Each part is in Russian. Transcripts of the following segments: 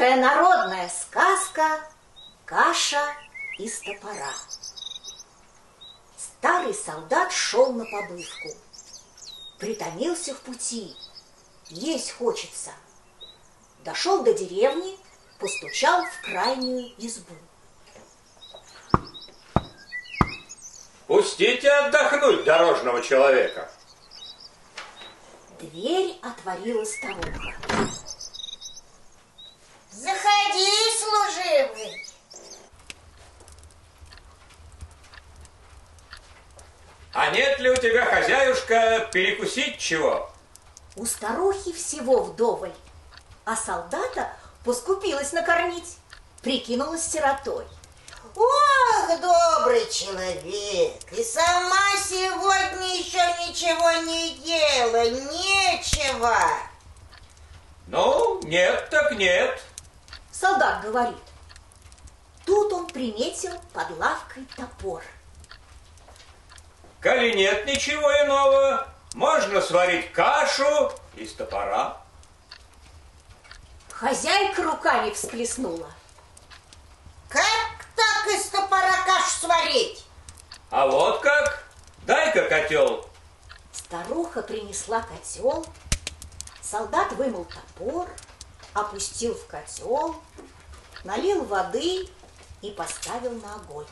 Русская народная сказка «Каша из топора». Старый солдат шел на побывку. Притомился в пути, есть хочется. Дошел до деревни, постучал в крайнюю избу. Пустите отдохнуть дорожного человека. Дверь отворила старуха. Заходи, служивый. А нет ли у тебя, хозяюшка, перекусить чего? У старухи всего вдоволь, а солдата поскупилась накормить, прикинулась сиротой. Ох, добрый человек, и сама сегодня еще ничего не ела, нечего. Ну, нет так нет. Солдат говорит. Тут он приметил под лавкой топор. Коли нет ничего иного, можно сварить кашу из топора. Хозяйка руками всплеснула. Как так из топора кашу сварить? А вот как? Дай-ка котел. Старуха принесла котел. Солдат вымыл топор, опустил в котел, налил воды и поставил на огонь.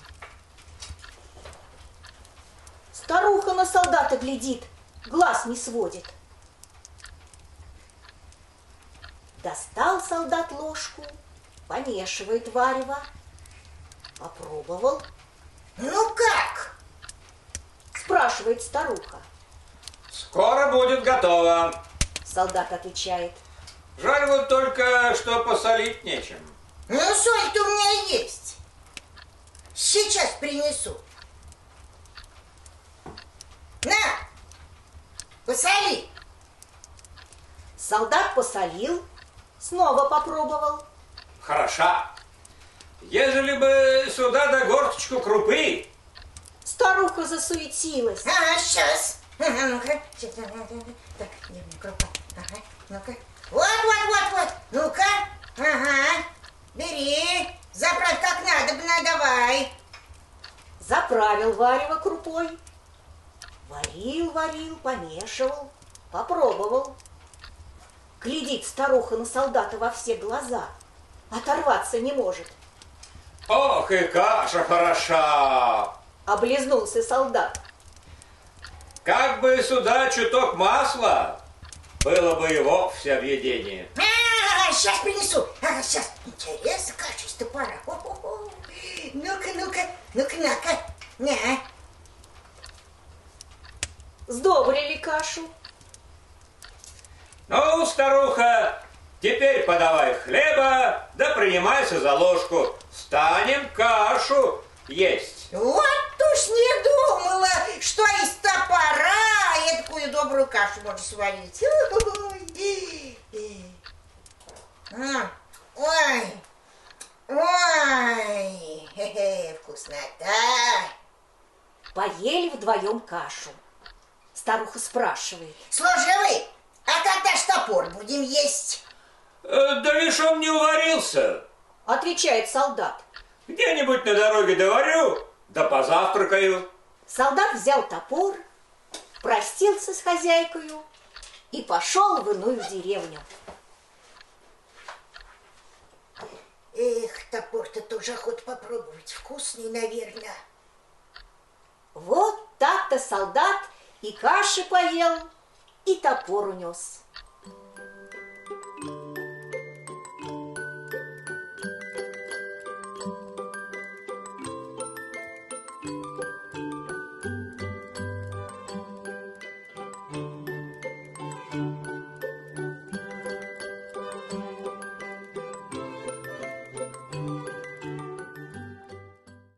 Старуха на солдата глядит, глаз не сводит. Достал солдат ложку, помешивает варево. Попробовал. Ну как? Спрашивает старуха. Скоро будет готово. Солдат отвечает. Жаль вот только, что посолить нечем. Ну, соль-то у меня есть. Сейчас принесу. На, посоли. Солдат посолил, снова попробовал. Хороша. Ежели бы сюда да горсточку крупы. Старуха засуетилась. Ага, сейчас. Ага, ну-ка. Так, где у меня крупа? Ага, ну-ка. Вот. Ну-ка. Ага. Бери. Заправь как надо, давай. Заправил варево крупой. Варил, помешивал, попробовал. Глядит старуха на солдата во все глаза, оторваться не может. Ох, и каша хороша! Облизнулся солдат. Как бы сюда чуток масла, было бы и вовсе объедение. Сейчас принесу. Сейчас. Интересно, каша из топора. Ну-ка, на-ка. На. Сдобрили кашу. Ну, старуха, теперь подавай хлеба, да принимайся за ложку. Станем кашу есть. Вот уж не думала, что из топора такую добрую кашу можно сварить. Ой, вкуснота. Поели вдвоем кашу. Старуха спрашивает. Служивый, а когда ж топор будем есть? Да лишь он не уварился. Отвечает солдат. Где-нибудь на дороге доварю, да позавтракаю. Солдат взял топор, простился с хозяйкою и пошел в иную деревню. Эх, топор-то тоже охота попробовать. Вкусный, наверное. Вот так-то солдат и каши поел, и топор унес.